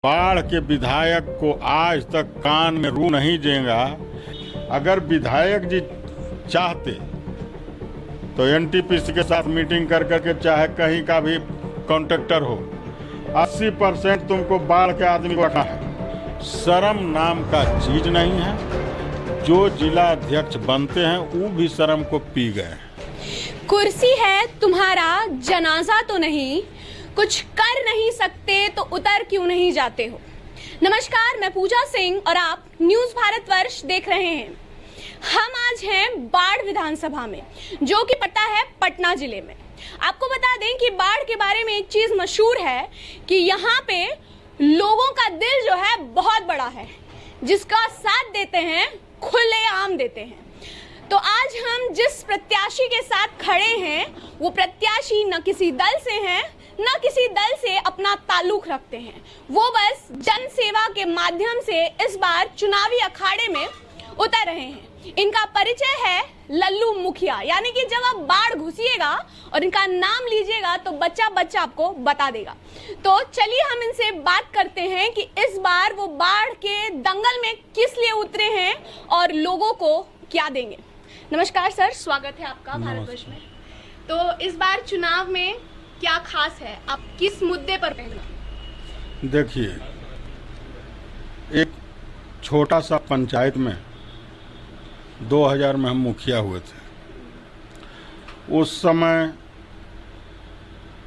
बाढ़ के विधायक को आज तक कान में रू नहीं देगा। अगर विधायक जी चाहते तो एनटीपीसी के साथ मीटिंग कर करके चाहे कहीं का भी कॉन्ट्रैक्टर हो 80% तुमको बाढ़ के आदमी को रखना है। शर्म नाम का चीज नहीं है। जो जिला अध्यक्ष बनते हैं वो भी शर्म को पी गए। कुर्सी है तुम्हारा, जनाजा तो नहीं। कुछ कर नहीं सकते तो उतर क्यों नहीं जाते हो। नमस्कार, मैं पूजा सिंह और आप न्यूज भारतवर्ष देख रहे हैं। हम आज हैं बाढ़ विधानसभा में, जो कि पड़ता है पटना जिले में। आपको बता दें कि बाढ़ के बारे में एक चीज मशहूर है कि यहाँ पे लोगों का दिल जो है बहुत बड़ा है, जिसका साथ देते हैं खुलेआम देते हैं। तो आज हम जिस प्रत्याशी के साथ खड़े हैं वो प्रत्याशी न किसी दल से हैं, न किसी दल से अपना ताल्लुक रखते हैं। वो बस जन सेवा के माध्यम से इस बार चुनावी अखाड़े में उतर रहे हैं। इनका परिचय है लल्लू मुखिया, यानी कि जब आप बाढ़ घुसिएगा और इनका नाम लीजिएगा तो बच्चा बच्चा आपको बता देगा। तो चलिए हम इनसे बात करते हैं कि इस बार वो बाढ़ के दंगल में किस लिए उतरे हैं और लोगों को क्या देंगे। नमस्कार सर, स्वागत है आपका भारतवर्ष में। तो इस बार चुनाव में क्या खास है, आप किस मुद्दे पर कहना? देखिए, एक छोटा सा पंचायत में 2000 में हम मुखिया हुए थे। उस समय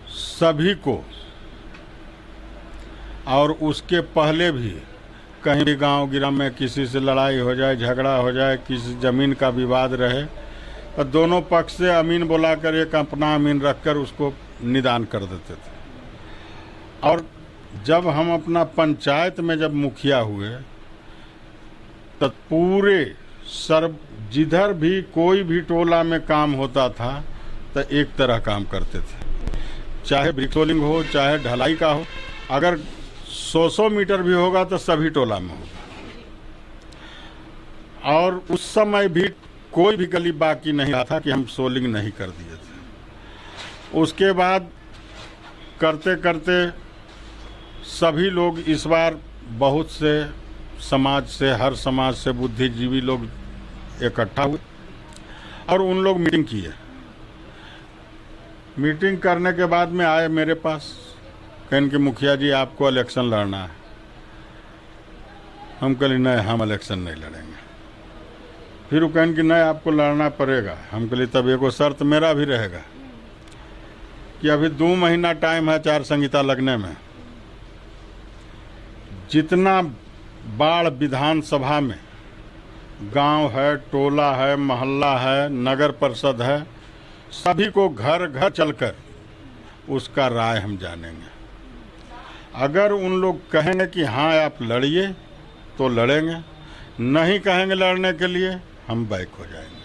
सभी को और उसके पहले भी कहीं भी गांव गिराम में किसी से लड़ाई हो जाए, झगड़ा हो जाए, किसी ज़मीन का विवाद रहे तो दोनों पक्ष से अमीन बुलाकर एक अपना अमीन रखकर उसको निदान कर देते थे। और जब हम अपना पंचायत में जब मुखिया हुए तो पूरे जिधर भी कोई भी टोला में काम होता था तो एक तरह काम करते थे। चाहे ब्रिक रोलिंग हो, चाहे ढलाई का हो, अगर 100 मीटर भी होगा तो सभी टोला में होगा। और उस समय भी कोई भी गली बाकी नहीं रहा था कि हम सोलिंग नहीं कर दिए थे। उसके बाद करते करते सभी लोग इस बार बहुत से समाज से, हर समाज से बुद्धिजीवी लोग इकट्ठा हुए और उन लोग मीटिंग किए। मीटिंग करने के बाद में आए मेरे पास, कहने कि मुखिया जी आपको इलेक्शन लड़ना है। हम कहले नहीं, हम इलेक्शन नहीं लड़ेंगे। फिर वो कहने कि नहीं आपको लड़ना पड़ेगा। हम कहले तब एगो शर्त मेरा भी रहेगा कि अभी 2 महीना टाइम है आचार संहिता लगने में। जितना बाढ़ विधानसभा में गांव है, टोला है, मोहल्ला है, नगर परिषद है, सभी को घर घर चलकर उसका राय हम जानेंगे। अगर उन लोग कहेंगे कि हाँ आप लड़िए तो लड़ेंगे, नहीं कहेंगे लड़ने के लिए हम बैक हो जाएंगे।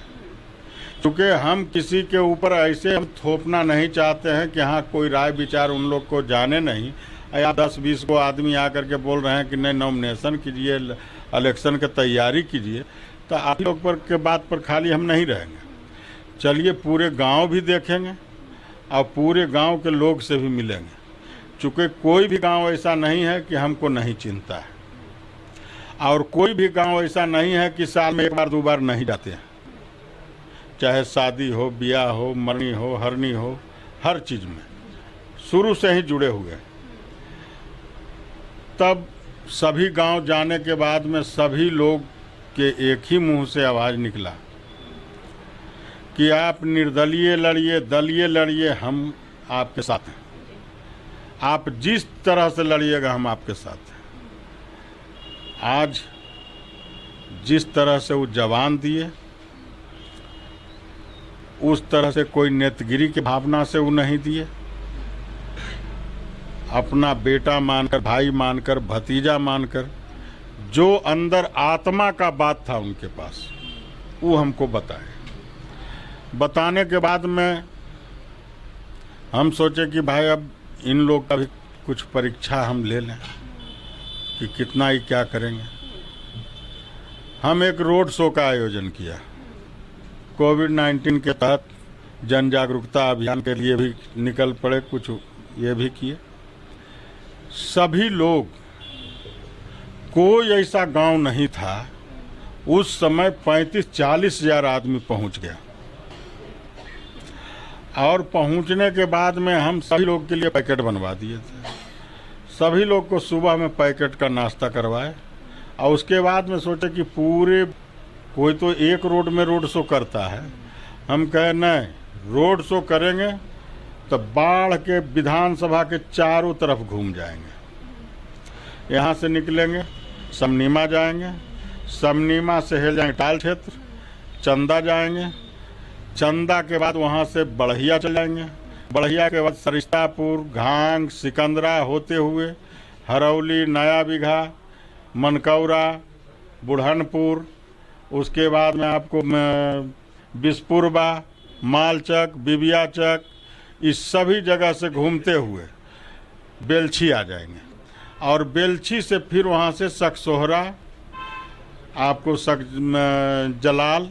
क्योंकि हम किसी के ऊपर ऐसे हम थोपना नहीं चाहते हैं कि हाँ कोई राय विचार उन लोग को जाने नहीं। या 10-20 को आदमी आकर के बोल रहे हैं कि नहीं नॉमिनेशन कीजिए, इलेक्शन की तैयारी कीजिए, तो आप लोग पर के बात पर खाली हम नहीं रहेंगे। चलिए पूरे गांव भी देखेंगे और पूरे गांव के लोग से भी मिलेंगे। चूँकि कोई भी गांव ऐसा नहीं है कि हमको नहीं चिंता है, और कोई भी गांव ऐसा नहीं है कि साल में 1 बार 2 बार नहीं जाते हैं। चाहे शादी हो, ब्याह हो, मरनी हो, हरनी हो, हर चीज़ में शुरू से ही जुड़े हुए। तब सभी गांव जाने के बाद में सभी लोग के एक ही मुंह से आवाज़ निकला कि आप निर्दलीय लड़िए, दलीय लड़िए, हम आपके साथ हैं। आप जिस तरह से लड़िएगा हम आपके साथ हैं। आज जिस तरह से वो जवान दिए उस तरह से कोई नेतगिरी की भावना से वो नहीं दिए। अपना बेटा मानकर, भाई मानकर, भतीजा मानकर, जो अंदर आत्मा का बात था उनके पास वो हमको बताए। बताने के बाद में हम सोचे कि भाई अब इन लोग का भी कुछ परीक्षा हम ले लें कि कितना ही क्या करेंगे। हम एक रोड शो का आयोजन किया। कोविड-19 के तहत जन जागरूकता अभियान के लिए भी निकल पड़े, कुछ ये भी किए। सभी लोग कोई ऐसा गांव नहीं था। उस समय 35-40 हजार आदमी पहुंच गया और पहुंचने के बाद में हम सभी लोग के लिए पैकेट बनवा दिए थे। सभी लोग को सुबह में पैकेट का नाश्ता करवाए और उसके बाद में सोचे कि पूरे कोई तो एक रोड में रोड शो करता है, हम कहे नहीं, रोड शो करेंगे तो बाढ़ के विधानसभा के चारों तरफ घूम जाएंगे। यहाँ से निकलेंगे, समनीमा जाएंगे, समनीमा से हिल जाएंगे टाल क्षेत्र, चंदा जाएंगे, चंदा के बाद वहाँ से बढ़िया चल जाएंगे, बढ़िया के बाद सरिस्तापुर, घांग, सिकंदरा होते हुए हरौली, नया बीघा, मनकौरा, बुढ़नपुर, उसके बाद में आपको बिसपुरबा, मालचक, बिबियाचक, इस सभी जगह से घूमते हुए बेलछी आ जाएंगे और बेलछी से फिर वहाँ से सकसोहरा, आपको जलाल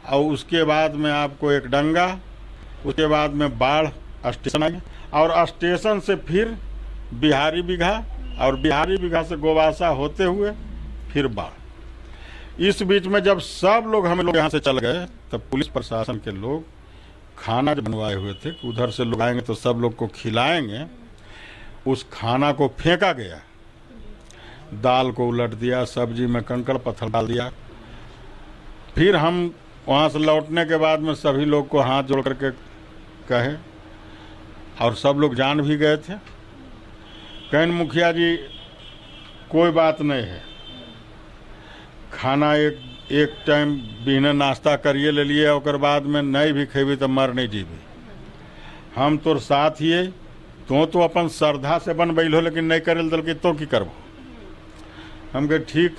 और उसके बाद में आपको एक डंगा, उसके बाद में बाढ़ स्टेशन आएंगे और स्टेशन से फिर बिहारी बीघा और बिहारी बीघा से गोवासा होते हुए फिर बाढ़। इस बीच में जब सब लोग हम लोग यहाँ से चल गए तब पुलिस प्रशासन के लोग खाना जो बनवाए हुए थे कि उधर से लोग आएंगे तो सब लोग को खिलाएंगे, उस खाना को फेंका गया, दाल को उलट दिया, सब्जी में कंकड़ पत्थर डाल दिया। फिर हम वहाँ से लौटने के बाद में सभी लोग को हाथ जोड़ करके कहे और सब लोग जान भी गए थे। कहें मुखिया जी कोई बात नहीं है, खाना एक टाइम बिना नाश्ता करिए ले लिए, और बाद में नहीं भी खेबी तो मर नहीं जीबी। हम तोर साथ ही है, तो अपन श्रद्धा से बन बैलो, लेकिन नहीं करे दल के तो की करबो। हम कहे ठीक।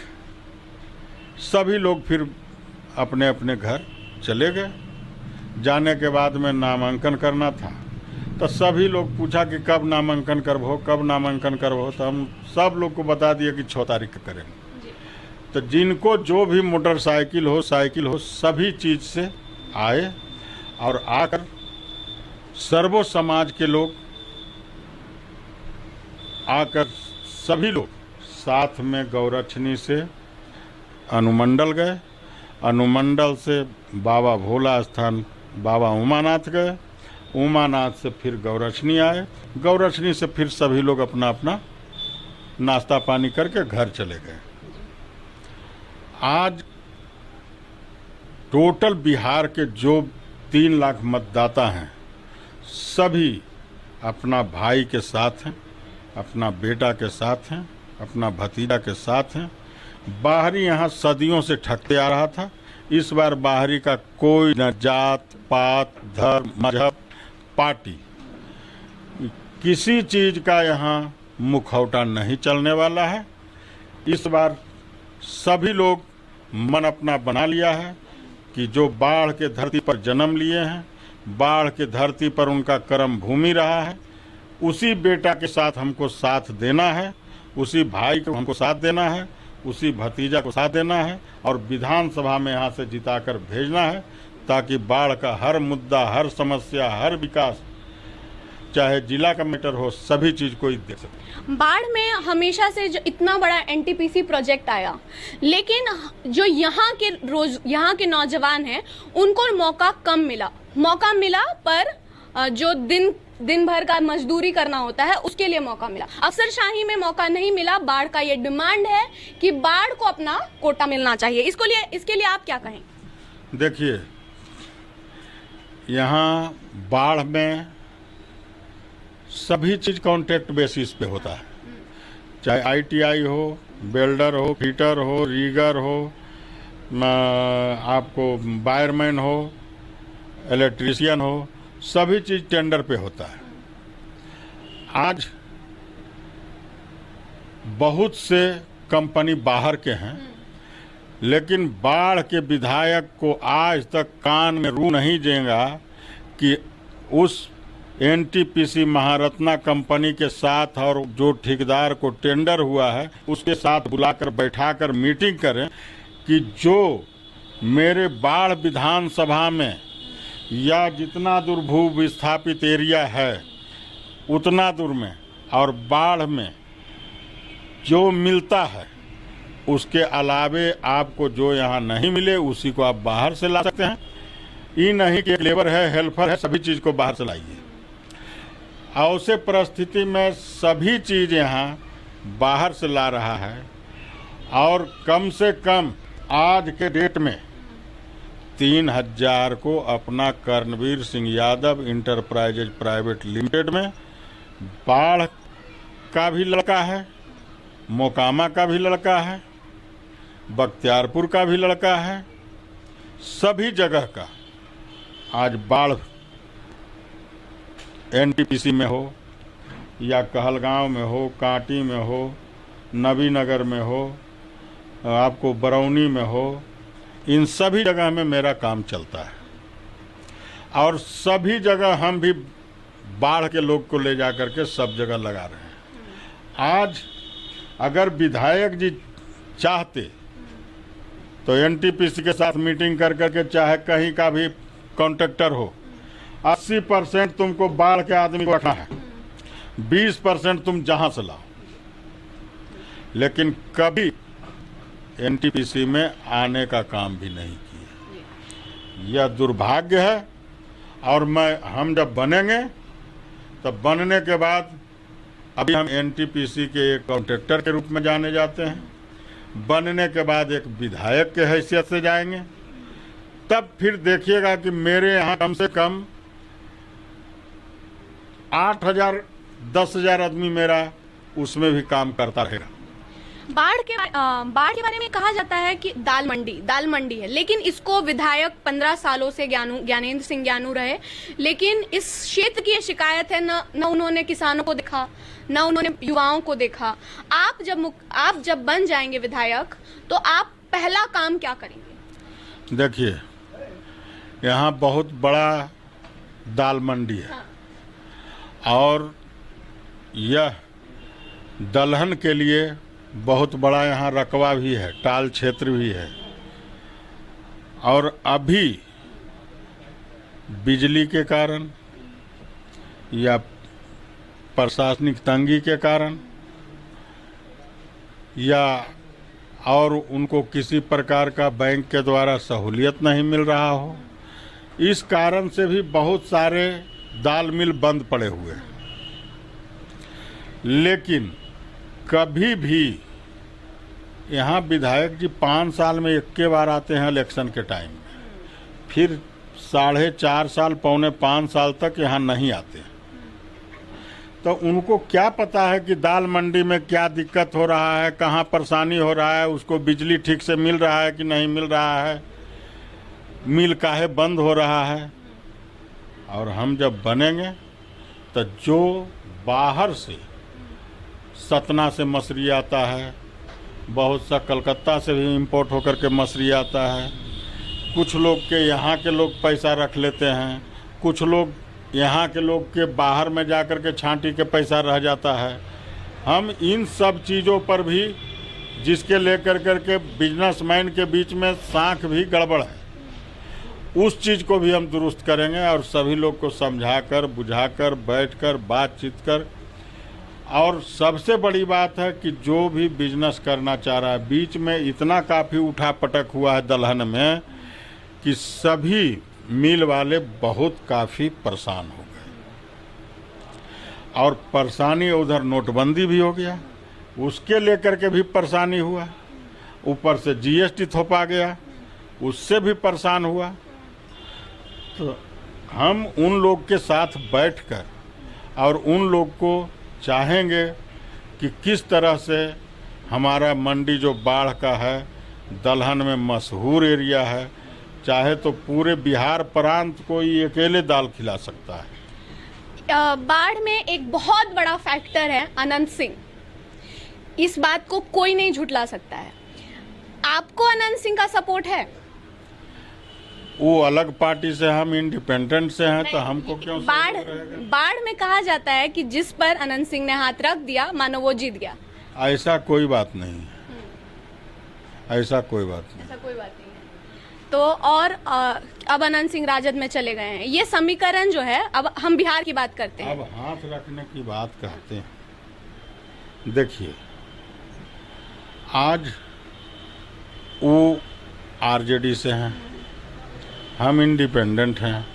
सभी लोग फिर अपने अपने घर चले गए। जाने के बाद में नामांकन करना था तो सभी लोग पूछा कि कब नामांकन करबो, कब नामांकन करबो, तो हम सब लोग को बता दिए कि 6 तारीख को करेंगे। तो जिनको जो भी मोटरसाइकिल हो, साइकिल हो, सभी चीज़ से आए और आकर सर्वो समाज के लोग आकर सभी लोग साथ में गौरक्षणी से अनुमंडल गए, अनुमंडल से बाबा भोला स्थान बाबा उमानाथ गए, उमानाथ से फिर गौरक्षणी आए, गौरक्षणी से फिर सभी लोग अपना अपना नाश्ता पानी करके घर चले गए। आज टोटल बिहार के जो 3 लाख मतदाता हैं सभी अपना भाई के साथ हैं, अपना बेटा के साथ हैं, अपना भतीजा के साथ हैं। बाहरी यहाँ सदियों से ठगते आ रहा था, इस बार बाहरी का कोई न जात पात, धर्म, मजहब, पार्टी, किसी चीज़ का यहाँ मुखौटा नहीं चलने वाला है। इस बार सभी लोग मन अपना बना लिया है कि जो बाढ़ के धरती पर जन्म लिए हैं, बाढ़ के धरती पर उनका कर्म भूमि रहा है, उसी बेटा के साथ हमको साथ देना है, उसी भाई को हमको साथ देना है, उसी भतीजा को साथ देना है और विधानसभा में यहाँ से जिताकर भेजना है, ताकि बाढ़ का हर मुद्दा, हर समस्या, हर विकास, चाहे जिला का मैटर हो, सभी चीज़ को देख सकते। बाढ़ में हमेशा से जो इतना बड़ा एनटीपीसी प्रोजेक्ट आया, लेकिन जो यहाँ के नौजवान हैं उनको मौका कम मिला, पर जो दिन भर का मजदूरी करना होता है उसके लिए मौका मिला। अफसरशाही में मौका नहीं मिला। बाढ़ का ये डिमांड है कि बाढ़ को अपना कोटा मिलना चाहिए। इसके लिए आप क्या कहें? देखिए, यहाँ बाढ़ में सभी चीज़ कॉन्ट्रैक्ट बेसिस पे होता है, चाहे आईटीआई हो, वेल्डर हो, फिटर हो, रीगर हो, आपको वायरमैन हो, इलेक्ट्रीशियन हो, सभी चीज़ टेंडर पे होता है। आज बहुत से कंपनी बाहर के हैं, लेकिन बाढ़ के विधायक को आज तक कान में रू नहीं देगा कि उस एनटीपीसी महारत्ना कंपनी के साथ और जो ठेकेदार को टेंडर हुआ है उसके साथ बुलाकर बैठाकर मीटिंग करें कि जो मेरे बाढ़ विधानसभा में या जितना दूर भू विस्थापित एरिया है उतना दूर में और बाढ़ में जो मिलता है उसके अलावे आपको जो यहाँ नहीं मिले उसी को आप बाहर से ला सकते हैं। ये नहीं कि एक लेबर है, हेल्पर है, सभी चीज़ को बाहर से लाइए। ऐसे परिस्थिति में सभी चीज़ यहाँ बाहर से ला रहा है और कम से कम आज के डेट में 3000 को अपना Karanveer Singh Yadav enterprises private limited में बाढ़ का भी लड़का है, मोकामा का भी लड़का है, बख्तियारपुर का भी लड़का है, सभी जगह का आज बाढ़ एनटीपीसी में हो या कहलगांव में हो, कांटी में हो, नबीनगर में हो, आपको बरौनी में हो, इन सभी जगह में मेरा काम चलता है और सभी जगह हम भी बाढ़ के लोग को ले जा करके सब जगह लगा रहे हैं। आज अगर विधायक जी चाहते तो एनटीपीसी के साथ मीटिंग कर करके चाहे कहीं का भी कॉन्ट्रैक्टर हो, 80% तुमको बाढ़ के आदमी को रखना है, 20% तुम जहां से लाओ, लेकिन कभी एनटीपीसी में आने का काम भी नहीं किया। यह दुर्भाग्य है और हम जब बनेंगे तब बनने के बाद अभी हम एनटीपीसी के एक कॉन्ट्रैक्टर के रूप में जाने जाते हैं, बनने के बाद एक विधायक के हैसियत से जाएंगे, तब फिर देखिएगा कि मेरे यहाँ कम से कम 8000 10,000 आदमी मेरा उसमें भी काम करता रहेगा। बाढ़ के बारे में कहा जाता है कि दाल मंडी है, लेकिन इसको विधायक 15 सालों से ज्ञानेंद्र सिंह ज्ञानू रहे, लेकिन इस क्षेत्र की ये शिकायत है न उन्होंने किसानों को देखा, न उन्होंने युवाओं को देखा। आप जब बन जाएंगे विधायक तो आप पहला काम क्या करेंगे? देखिए, यहाँ बहुत बड़ा दाल मंडी है और यह दलहन के लिए बहुत बड़ा यहाँ रकबा भी है, टाल क्षेत्र भी है और अभी बिजली के कारण या प्रशासनिक तंगी के कारण या और उनको किसी प्रकार का बैंक के द्वारा सहूलियत नहीं मिल रहा हो, इस कारण से भी बहुत सारे दाल मिल बंद पड़े हुए हैं। लेकिन कभी भी यहाँ विधायक जी 5 साल में एक के बार आते हैं इलेक्शन के टाइम में, फिर 4.5 साल पौने 5 साल तक यहाँ नहीं आते। तो उनको क्या पता है कि दाल मंडी में क्या दिक्कत हो रहा है, कहाँ परेशानी हो रहा है, उसको बिजली ठीक से मिल रहा है कि नहीं मिल रहा है, मिल काहे बंद हो रहा है। और हम जब बनेंगे तो जो बाहर से सतना से मछली आता है, बहुत सा कलकत्ता से भी इंपोर्ट होकर के मछली आता है, कुछ लोग के यहाँ के लोग पैसा रख लेते हैं, कुछ लोग यहाँ के लोग के बाहर में जाकर के छांटी के पैसा रह जाता है। हम इन सब चीज़ों पर भी, जिसके लेकर करके बिजनेसमैन के बीच में साख भी गड़बड़ है, उस चीज़ को भी हम दुरुस्त करेंगे और सभी लोग को समझाकर बुझाकर बैठकर बातचीत कर। और सबसे बड़ी बात है कि जो भी बिजनेस करना चाह रहा है, बीच में इतना काफ़ी उठा पटक हुआ है दलहन में कि सभी मिल वाले बहुत काफ़ी परेशान हो गए और परेशानी उधर नोटबंदी भी हो गया, उसके लेकर के भी परेशानी हुआ, ऊपर से जीएसटी थोपा गया, उससे भी परेशान हुआ। तो हम उन लोग के साथ बैठकर और उन लोग को चाहेंगे कि किस तरह से हमारा मंडी जो बाढ़ का है, दलहन में मशहूर एरिया है, चाहे तो पूरे बिहार प्रांत को ये अकेले दाल खिला सकता है। बाढ़ में एक बहुत बड़ा फैक्टर है अनंत सिंह, इस बात को कोई नहीं झुठला सकता है। आपको अनंत सिंह का सपोर्ट है? वो अलग पार्टी से, हम इंडिपेंडेंट से हैं, तो हमको क्यों बाढ़ में कहा जाता है कि जिस पर अनंत सिंह ने हाथ रख दिया मानो वो जीत गया। ऐसा कोई बात नहीं है, ऐसा कोई बात नहीं है। तो और अब अनंत सिंह राजद में चले गए हैं, ये समीकरण जो है, अब हम बिहार की बात करते हैं। अब हाथ रखने की बात कहते हैं। देखिए, आज वो आरजेडी से हैं, हम इंडिपेंडेंट हैं,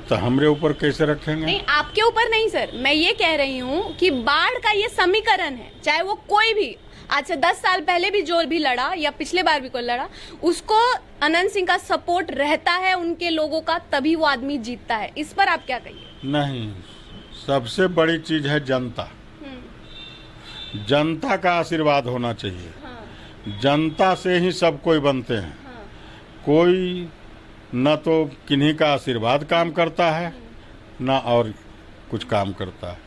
तो हमरे ऊपर कैसे रखेंगे? नहीं, आपके ऊपर नहीं सर, मैं ये कह रही हूँ कि बाढ़ का ये समीकरण है, चाहे वो कोई भी आज से 10 साल पहले भी जो भी लड़ा या पिछले बार भी कोई लड़ा, उसको अनंत सिंह का सपोर्ट रहता है उनके लोगों का, तभी वो आदमी जीतता है। इस पर आप क्या कहिए? नहीं, सबसे बड़ी चीज है जनता। जनता का आशीर्वाद होना चाहिए। हाँ। जनता से ही सब कोई बनते हैं। हाँ। कोई न तो किन्हीं का आशीर्वाद काम करता है न और कुछ काम करता है।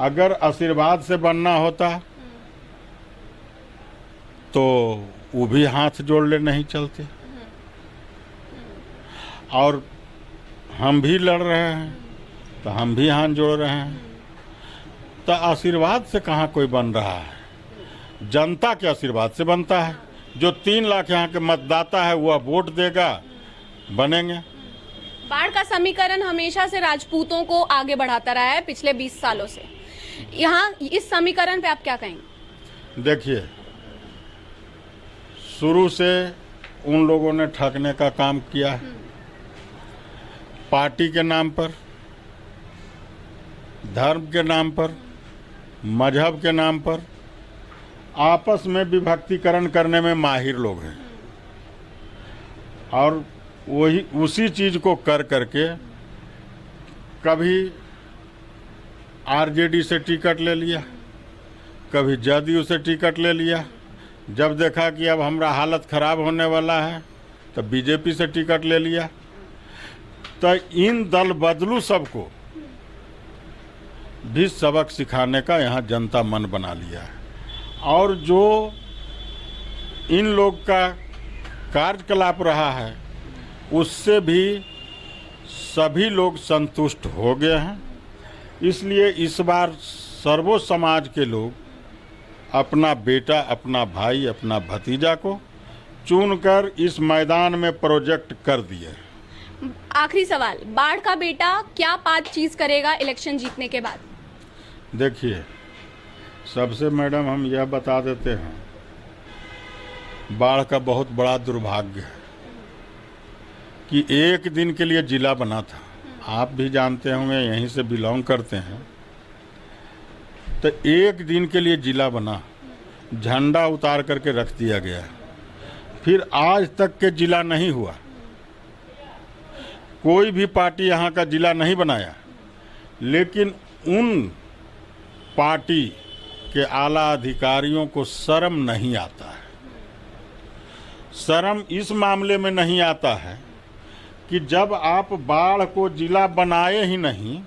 अगर आशीर्वाद से बनना होता तो वो भी हाथ जोड़ ले नहीं चलते। और हम भी लड़ रहे हैं तो हम भी हाथ जोड़ रहे हैं, तो आशीर्वाद से कहाँ कोई बन रहा है? जनता के आशीर्वाद से बनता है। जो 3 लाख यहाँ के मतदाता है वह वोट देगा, बनेंगे। बाढ़ का समीकरण हमेशा से राजपूतों को आगे बढ़ाता रहा है पिछले 20 सालों से। यहाँ इस समीकरण पे आप क्या कहेंगे? देखिए, शुरू से उन लोगों ने ठगने का काम किया है, पार्टी के नाम पर, धर्म के नाम पर, मजहब के नाम पर, आपस में विभक्तिकरण करने में माहिर लोग हैं। और वही उसी चीज को कर करके कभी आरजेडी से टिकट ले लिया, कभी जदयू से टिकट ले लिया। जब देखा कि अब हमारा हालत खराब होने वाला है तो बीजेपी से टिकट ले लिया। तो इन दल बदलू सबको भी सबक सिखाने का यहाँ जनता मन बना लिया है। और जो इन लोग का कार्यकलाप रहा है उससे भी सभी लोग संतुष्ट हो गए हैं। इसलिए इस बार सर्वो समाज के लोग अपना बेटा, अपना भाई, अपना भतीजा को चुनकर इस मैदान में प्रोजेक्ट कर दिए। आखिरी सवाल, बाढ़ का बेटा क्या 5 चीज करेगा इलेक्शन जीतने के बाद? देखिए, सबसे मैडम हम यह बता देते हैं, बाढ़ का बहुत बड़ा दुर्भाग्य है कि एक दिन के लिए जिला बना था। आप भी जानते होंगे, यहीं से बिलोंग करते हैं। तो एक दिन के लिए जिला बना, झंडा उतार करके रख दिया गया, फिर आज तक के जिला नहीं हुआ। कोई भी पार्टी यहाँ का जिला नहीं बनाया। लेकिन उन पार्टी के आला अधिकारियों को शर्म नहीं आता है। शर्म इस मामले में नहीं आता है कि जब आप बाढ़ को जिला बनाए ही नहीं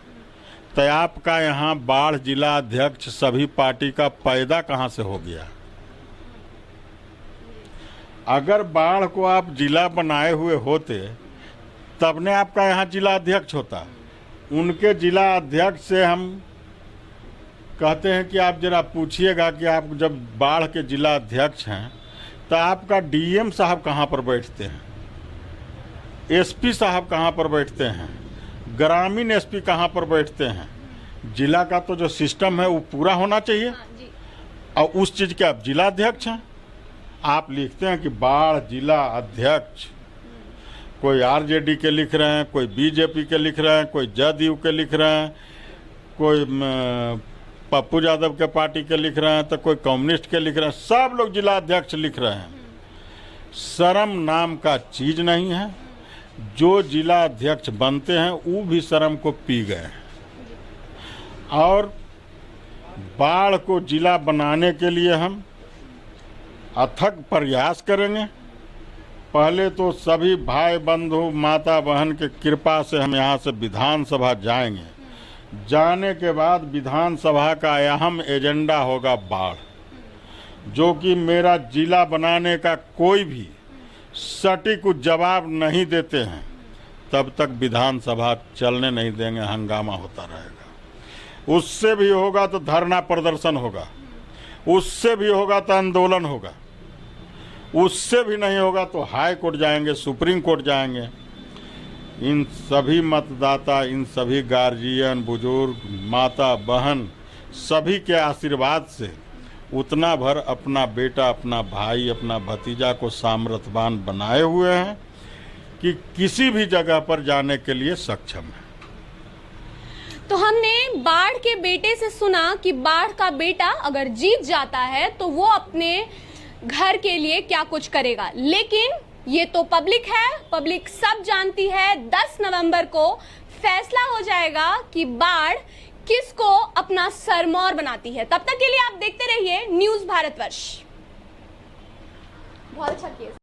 तो आपका यहाँ बाढ़ जिला अध्यक्ष सभी पार्टी का पैदा कहाँ से हो गया? अगर बाढ़ को आप जिला बनाए हुए होते तब ने आपका यहाँ जिला अध्यक्ष होता। उनके जिला अध्यक्ष से हम कहते हैं कि आप जरा पूछिएगा कि आप जब बाढ़ के जिला अध्यक्ष हैं तो आपका डीएम साहब कहाँ पर बैठते हैं, एसपी साहब कहाँ पर बैठते हैं, ग्रामीण एसपी कहाँ पर बैठते हैं? जिला का तो जो सिस्टम है वो पूरा होना चाहिए। और उस चीज़ के आप जिला अध्यक्ष हैं। आप लिखते हैं कि बाढ़ जिला अध्यक्ष, कोई आरजेडी के लिख रहे हैं, कोई बीजेपी के लिख रहे हैं, कोई जदयू के लिख रहे हैं, कोई पप्पू यादव के पार्टी के लिख रहे हैं, तो कोई कम्युनिस्ट के लिख रहे हैं। सब लोग जिला अध्यक्ष लिख रहे हैं। शर्म नाम का चीज़ नहीं है। जो जिला अध्यक्ष बनते हैं वो भी शर्म को पी गए हैं। और बाढ़ को जिला बनाने के लिए हम अथक प्रयास करेंगे। पहले तो सभी भाई बंधु माता बहन के कृपा से हम यहाँ से विधानसभा जाएंगे। जाने के बाद विधानसभा का अहम एजेंडा होगा बाढ़, जो कि मेरा जिला बनाने का कोई भी सटीक जवाब नहीं देते हैं तब तक विधानसभा चलने नहीं देंगे, हंगामा होता रहेगा। उससे भी होगा तो धरना प्रदर्शन होगा, उससे भी होगा तो आंदोलन होगा, उससे भी नहीं होगा तो हाई कोर्ट जाएंगे, सुप्रीम कोर्ट जाएंगे। इन सभी मतदाता, इन सभी गार्जियन, बुजुर्ग, माता बहन सभी के आशीर्वाद से उतना भर अपना बेटा, अपना भाई, अपना भतीजा को सामर्थ्यवान बनाए हुए हैं कि किसी भी जगह पर जाने के लिए सक्षम है। तो हमने बाढ़ के बेटे से सुना कि बाढ़ का बेटा अगर जीत जाता है तो वो अपने घर के लिए क्या कुछ करेगा, लेकिन ये तो पब्लिक है, पब्लिक सब जानती है। 10 नवंबर को फैसला हो जाएगा कि बाढ़ किसको अपना सरमौर बनाती है। तब तक के लिए आप देखते रहिए न्यूज़ भारतवर्ष। बहुत अच्छा किया।